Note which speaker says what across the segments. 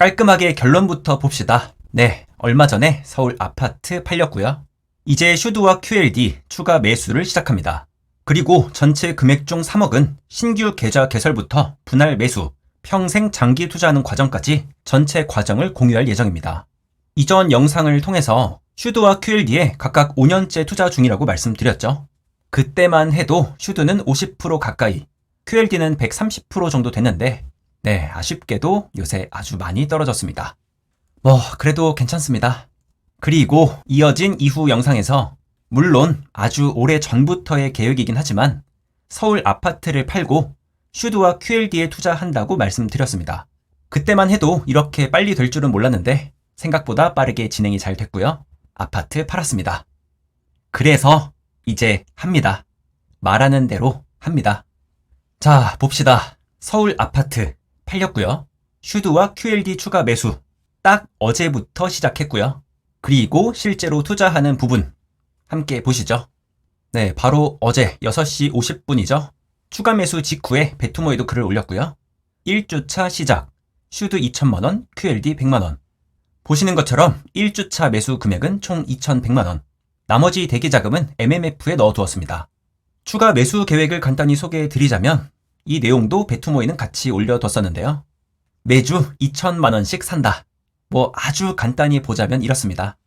Speaker 1: 깔끔하게 결론부터 봅시다. 네, 얼마 전에 서울 아파트 팔렸고요. 이제 슈드와 QLD 추가 매수를 시작합니다. 그리고 전체 금액 중 3억은 신규 계좌 개설부터 분할 매수, 평생 장기 투자하는 과정까지 전체 과정을 공유할 예정입니다. 이전 영상을 통해서 슈드와 QLD에 각각 5년째 투자 중이라고 말씀드렸죠. 그때만 해도 슈드는 50% 가까이, QLD는 130% 정도 됐는데 네, 아쉽게도 요새 아주 많이 떨어졌습니다. 그래도 괜찮습니다. 그리고 이어진 이후 영상에서 물론 아주 오래 전부터의 계획이긴 하지만 서울 아파트를 팔고 슈드와 QLD에 투자한다고 말씀드렸습니다. 그때만 해도 이렇게 빨리 될 줄은 몰랐는데 생각보다 빠르게 진행이 잘 됐고요. 아파트 팔았습니다. 그래서 이제 합니다. 말하는 대로 합니다. 자, 봅시다. 서울 아파트 팔렸고요. 슈드와 QLD 추가 매수 딱 어제부터 시작했고요. 그리고 실제로 투자하는 부분 함께 보시죠. 네, 바로 어제 6시 50분이죠. 추가 매수 직후에 베토모에도 글을 올렸고요. 1주차 시작, 슈드 2천만원, QLD 100만원. 보시는 것처럼 1주차 매수 금액은 총 2,100만원. 나머지 대기자금은 MMF에 넣어두었습니다. 추가 매수 계획을 간단히 소개해드리자면 이 내용도 베토모에는 같이 올려뒀었는데요. 매주 2천만원씩 산다. 아주 간단히 보자면 이렇습니다.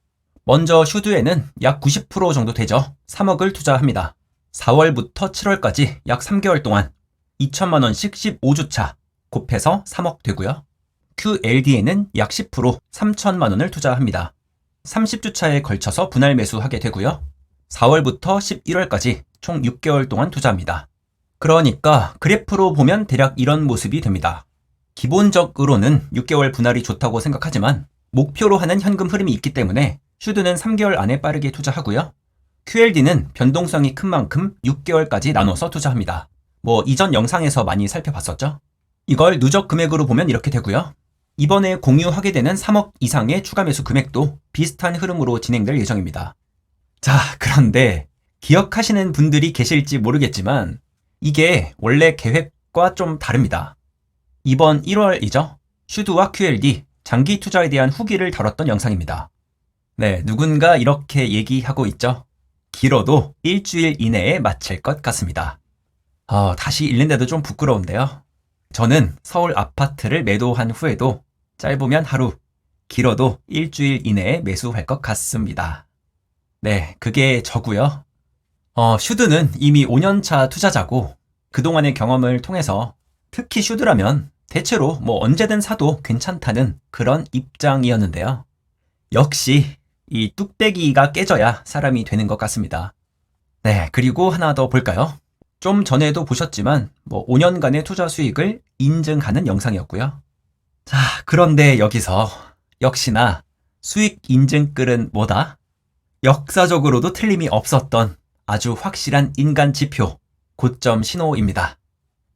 Speaker 1: 먼저 슈드에는 약 90% 정도 되죠. 3억을 투자합니다. 4월부터 7월까지 약 3개월 동안 2천만원씩 15주차 곱해서 3억 되고요. QLD에는 약 10% 3천만원을 투자합니다. 30주차에 걸쳐서 분할 매수하게 되고요. 4월부터 11월까지 총 6개월 동안 투자합니다. 그러니까 그래프로 보면 대략 이런 모습이 됩니다. 기본적으로는 6개월 분할이 좋다고 생각하지만 목표로 하는 현금 흐름이 있기 때문에 슈드는 3개월 안에 빠르게 투자하고요. QLD는 변동성이 큰 만큼 6개월까지 나눠서 투자합니다. 이전 영상에서 많이 살펴봤었죠. 이걸 누적 금액으로 보면 이렇게 되고요. 이번에 공유하게 되는 3억 이상의 추가 매수 금액도 비슷한 흐름으로 진행될 예정입니다. 자, 그런데 기억하시는 분들이 계실지 모르겠지만 이게 원래 계획과 좀 다릅니다. 이번 1월이죠. 슈드와 QLD 장기 투자에 대한 후기를 다뤘던 영상입니다. 네, 누군가 이렇게 얘기하고 있죠. 길어도 일주일 이내에 마칠 것 같습니다. 다시 읽는데도 좀 부끄러운데요. 저는 서울 아파트를 매도한 후에도 짧으면 하루, 길어도 일주일 이내에 매수할 것 같습니다. 네, 그게 저고요. 슈드는 이미 5년차 투자자고 그동안의 경험을 통해서 특히 슈드라면 대체로 언제든 사도 괜찮다는 그런 입장이었는데요. 역시 이 뚝배기가 깨져야 사람이 되는 것 같습니다. 네, 그리고 하나 더 볼까요? 좀 전에도 보셨지만 5년간의 투자 수익을 인증하는 영상이었고요. 자, 그런데 여기서 역시나 수익 인증글은 뭐다? 역사적으로도 틀림이 없었던 아주 확실한 인간 지표, 고점 신호입니다.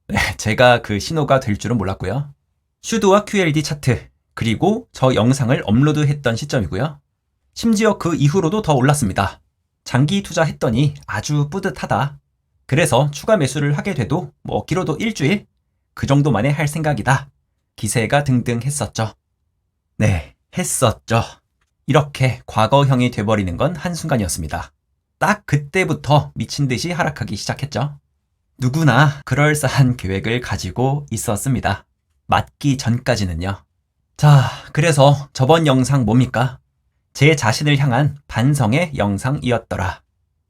Speaker 1: 네, 제가 그 신호가 될 줄은 몰랐고요. 슈드와 QLD 차트, 그리고 저 영상을 업로드했던 시점이고요. 심지어 그 이후로도 더 올랐습니다. 장기 투자했더니 아주 뿌듯하다. 그래서 추가 매수를 하게 돼도 길어도 일주일? 그 정도 만에 할 생각이다. 기세가 등등했었죠. 네, 했었죠. 이렇게 과거형이 돼버리는 건 한순간이었습니다. 딱 그때부터 미친 듯이 하락하기 시작했죠. 누구나 그럴싸한 계획을 가지고 있었습니다. 맞기 전까지는요. 자, 그래서 저번 영상 뭡니까? 제 자신을 향한 반성의 영상이었더라.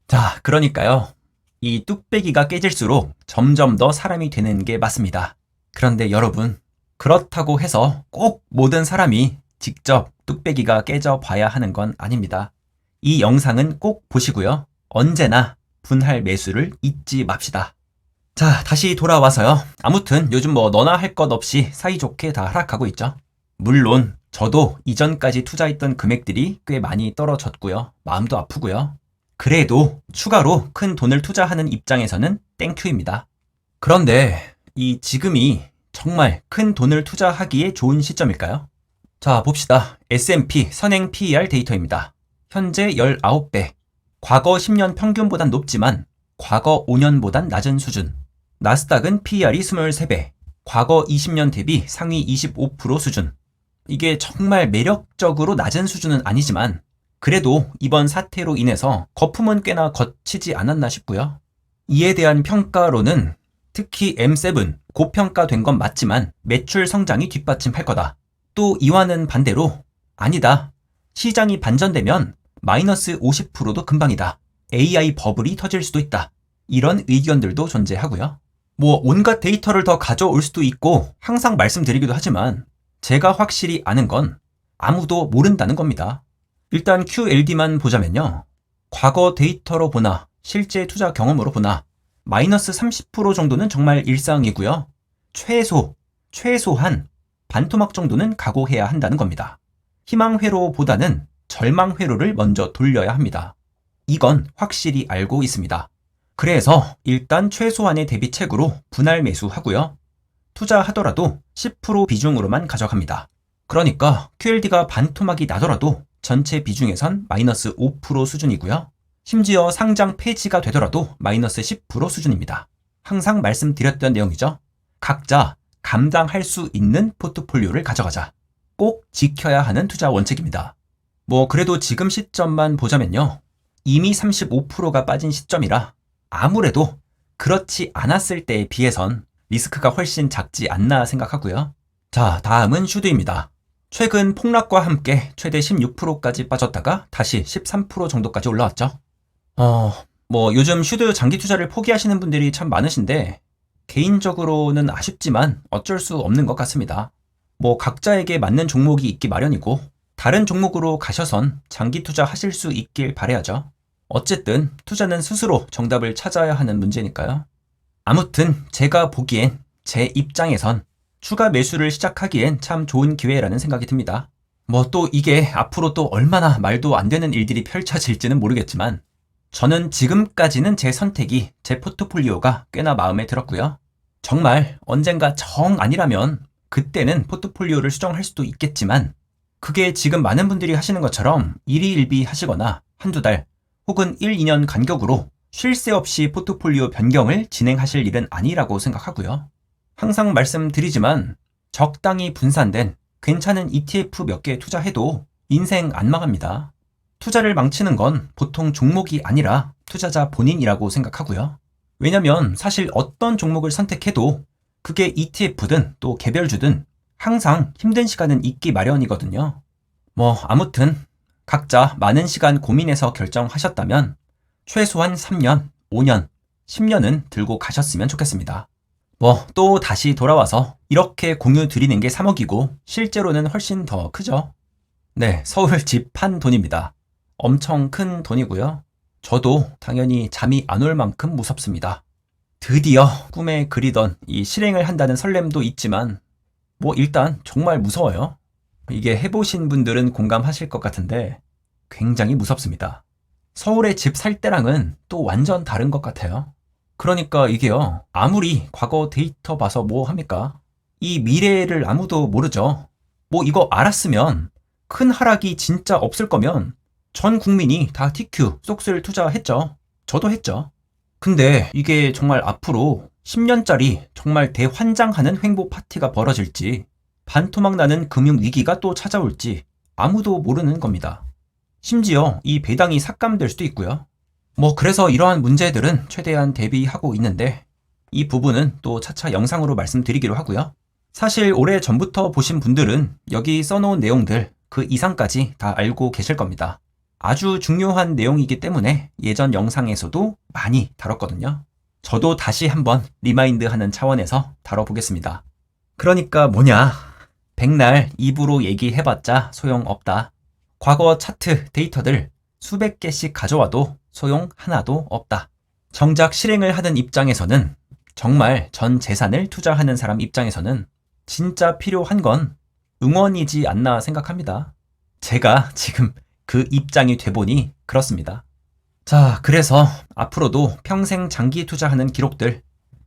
Speaker 1: 자, 그러니까요. 이 뚝배기가 깨질수록 점점 더 사람이 되는 게 맞습니다. 그런데 여러분, 그렇다고 해서 꼭 모든 사람이 직접 뚝배기가 깨져 봐야 하는 건 아닙니다. 이 영상은 꼭 보시고요. 언제나 분할 매수를 잊지 맙시다. 자, 다시 돌아와서요. 아무튼 요즘 너나 할 것 없이 사이좋게 다 하락하고 있죠. 물론 저도 이전까지 투자했던 금액들이 꽤 많이 떨어졌고요. 마음도 아프고요. 그래도 추가로 큰 돈을 투자하는 입장에서는 땡큐입니다. 그런데 이 지금이 정말 큰 돈을 투자하기에 좋은 시점일까요? 자, 봅시다. S&P 선행 PER 데이터입니다. 현재 19배. 과거 10년 평균보단 높지만 과거 5년보단 낮은 수준. 나스닥은 PER이 23배. 과거 20년 대비 상위 25% 수준. 이게 정말 매력적으로 낮은 수준은 아니지만 그래도 이번 사태로 인해서 거품은 꽤나 거치지 않았나 싶고요. 이에 대한 평가로는 특히 M7 고평가된 건 맞지만 매출 성장이 뒷받침할 거다. 또 이와는 반대로 아니다. 시장이 반전되면 마이너스 50%도 금방이다. AI 버블이 터질 수도 있다. 이런 의견들도 존재하고요. 온갖 데이터를 더 가져올 수도 있고 항상 말씀드리기도 하지만 제가 확실히 아는 건 아무도 모른다는 겁니다. 일단 QLD만 보자면요. 과거 데이터로 보나 실제 투자 경험으로 보나 마이너스 30% 정도는 정말 일상이고요. 최소한 반토막 정도는 각오해야 한다는 겁니다. 희망회로보다는 절망회로를 먼저 돌려야 합니다. 이건 확실히 알고 있습니다. 그래서 일단 최소한의 대비책으로 분할 매수하고요. 투자하더라도 10% 비중으로만 가져갑니다. 그러니까 QLD가 반토막이 나더라도 전체 비중에선 마이너스 5% 수준이고요. 심지어 상장 폐지가 되더라도 마이너스 10% 수준입니다. 항상 말씀드렸던 내용이죠. 각자 감당할 수 있는 포트폴리오를 가져가자. 꼭 지켜야 하는 투자 원칙입니다. 그래도 지금 시점만 보자면요. 이미 35%가 빠진 시점이라 아무래도 그렇지 않았을 때에 비해선 리스크가 훨씬 작지 않나 생각하고요. 자, 다음은 슈드입니다. 최근 폭락과 함께 최대 16%까지 빠졌다가 다시 13% 정도까지 올라왔죠. 요즘 슈드 장기 투자를 포기하시는 분들이 참 많으신데 개인적으로는 아쉽지만 어쩔 수 없는 것 같습니다. 각자에게 맞는 종목이 있기 마련이고 다른 종목으로 가셔선 장기 투자 하실 수 있길 바라야죠. 어쨌든 투자는 스스로 정답을 찾아야 하는 문제니까요. 아무튼 제가 보기엔 제 입장에선 추가 매수를 시작하기엔 참 좋은 기회라는 생각이 듭니다. 또 이게 앞으로 또 얼마나 말도 안 되는 일들이 펼쳐질지는 모르겠지만 저는 지금까지는 제 선택이 제 포트폴리오가 꽤나 마음에 들었고요. 정말 언젠가 정 아니라면 그때는 포트폴리오를 수정할 수도 있겠지만 그게 지금 많은 분들이 하시는 것처럼 일희일비 하시거나 한두 달 혹은 1, 2년 간격으로 쉴 새 없이 포트폴리오 변경을 진행하실 일은 아니라고 생각하고요. 항상 말씀드리지만 적당히 분산된 괜찮은 ETF 몇 개 투자해도 인생 안 망합니다. 투자를 망치는 건 보통 종목이 아니라 투자자 본인이라고 생각하고요. 왜냐면 사실 어떤 종목을 선택해도 그게 ETF든 또 개별주든 항상 힘든 시간은 있기 마련이거든요. 아무튼 각자 많은 시간 고민해서 결정하셨다면 최소한 3년, 5년, 10년은 들고 가셨으면 좋겠습니다. 또 다시 돌아와서 이렇게 공유 드리는 게 3억이고 실제로는 훨씬 더 크죠. 네, 서울 집 판 돈입니다. 엄청 큰 돈이고요. 저도 당연히 잠이 안 올 만큼 무섭습니다. 드디어 꿈에 그리던 이 실행을 한다는 설렘도 있지만 일단 정말 무서워요. 이게 해보신 분들은 공감하실 것 같은데 굉장히 무섭습니다. 서울에 집 살 때랑은 또 완전 다른 것 같아요. 그러니까 이게요. 아무리 과거 데이터 봐서 뭐 합니까? 이 미래를 아무도 모르죠. 이거 알았으면 큰 하락이 진짜 없을 거면 전 국민이 다 TQ, 쏙을 투자했죠. 저도 했죠. 근데 이게 정말 앞으로 10년짜리 정말 대환장하는 횡보 파티가 벌어질지 반토막 나는 금융위기가 또 찾아올지 아무도 모르는 겁니다. 심지어 이 배당이 삭감될 수도 있고요. 그래서 이러한 문제들은 최대한 대비하고 있는데 이 부분은 또 차차 영상으로 말씀드리기로 하고요. 사실 오래 전부터 보신 분들은 여기 써놓은 내용들 그 이상까지 다 알고 계실 겁니다. 아주 중요한 내용이기 때문에 예전 영상에서도 많이 다뤘거든요. 저도 다시 한번 리마인드하는 차원에서 다뤄보겠습니다. 그러니까 백날 입으로 얘기해봤자 소용없다. 과거 차트 데이터들 수백 개씩 가져와도 소용 하나도 없다. 정작 실행을 하는 입장에서는 정말 전 재산을 투자하는 사람 입장에서는 진짜 필요한 건 응원이지 않나 생각합니다. 제가 지금 그 입장이 돼보니 그렇습니다. 자, 그래서 앞으로도 평생 장기 투자하는 기록들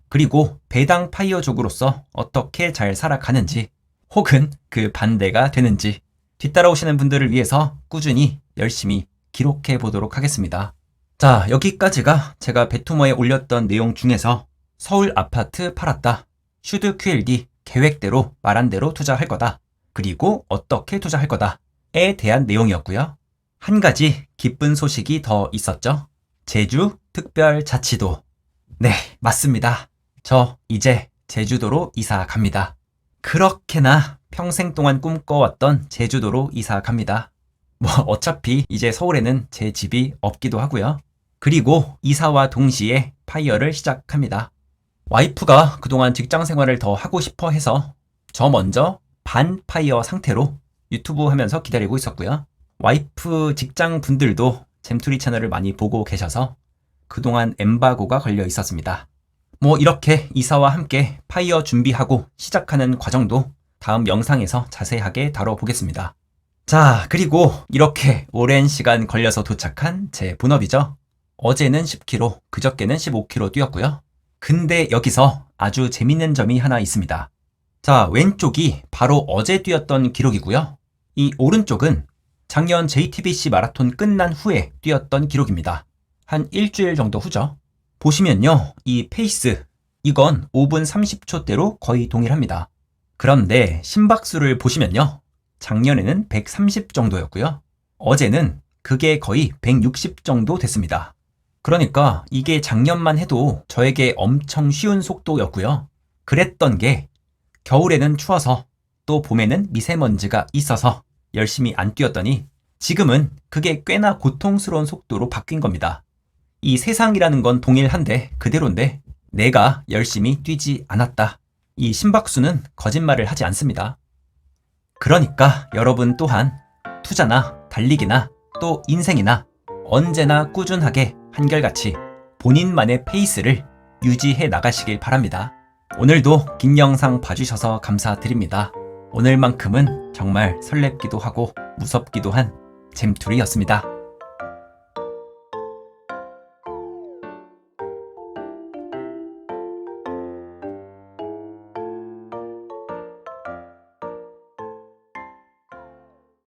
Speaker 1: 그리고 배당 파이어족으로서 어떻게 잘 살아가는지 혹은 그 반대가 되는지 뒤따라오시는 분들을 위해서 꾸준히 열심히 기록해 보도록 하겠습니다. 자, 여기까지가 제가 베토머에 올렸던 내용 중에서 서울 아파트 팔았다. 슈드 QLD 계획대로 말한 대로 투자할 거다. 그리고 어떻게 투자할 거다에 대한 내용이었고요. 한 가지 기쁜 소식이 더 있었죠. 제주 특별자치도. 네, 맞습니다. 저 이제 제주도로 이사 갑니다. 그렇게나 평생 동안 꿈꿔왔던 제주도로 이사 갑니다. 어차피 이제 서울에는 제 집이 없기도 하고요. 그리고 이사와 동시에 파이어를 시작합니다. 와이프가 그동안 직장 생활을 더 하고 싶어 해서 저 먼저 반파이어 상태로 유튜브 하면서 기다리고 있었고요. 와이프 직장 분들도 잼투리 채널을 많이 보고 계셔서 그동안 엠바고가 걸려 있었습니다. 이렇게 이사와 함께 파이어 준비하고 시작하는 과정도 다음 영상에서 자세하게 다뤄보겠습니다. 자, 그리고 이렇게 오랜 시간 걸려서 도착한 제 본업이죠. 어제는 10km, 그저께는 15km 뛰었고요. 근데 여기서 아주 재밌는 점이 하나 있습니다. 자, 왼쪽이 바로 어제 뛰었던 기록이고요. 이 오른쪽은 작년 JTBC 마라톤 끝난 후에 뛰었던 기록입니다. 한 일주일 정도 후죠. 보시면요, 이 페이스, 이건 5분 30초대로 거의 동일합니다. 그런데 심박수를 보시면요, 작년에는 130 정도였고요. 어제는 그게 거의 160 정도 됐습니다. 그러니까 이게 작년만 해도 저에게 엄청 쉬운 속도였고요. 그랬던 게 겨울에는 추워서 또 봄에는 미세먼지가 있어서 열심히 안 뛰었더니 지금은 그게 꽤나 고통스러운 속도로 바뀐 겁니다. 이 세상이라는 건 동일한데 그대로인데 내가 열심히 뛰지 않았다. 이 심박수는 거짓말을 하지 않습니다. 그러니까 여러분 또한 투자나 달리기나 또 인생이나 언제나 꾸준하게 한결같이 본인만의 페이스를 유지해 나가시길 바랍니다. 오늘도 긴 영상 봐주셔서 감사드립니다. 오늘만큼은 정말 설렙기도 하고 무섭기도 한 잼투리였습니다.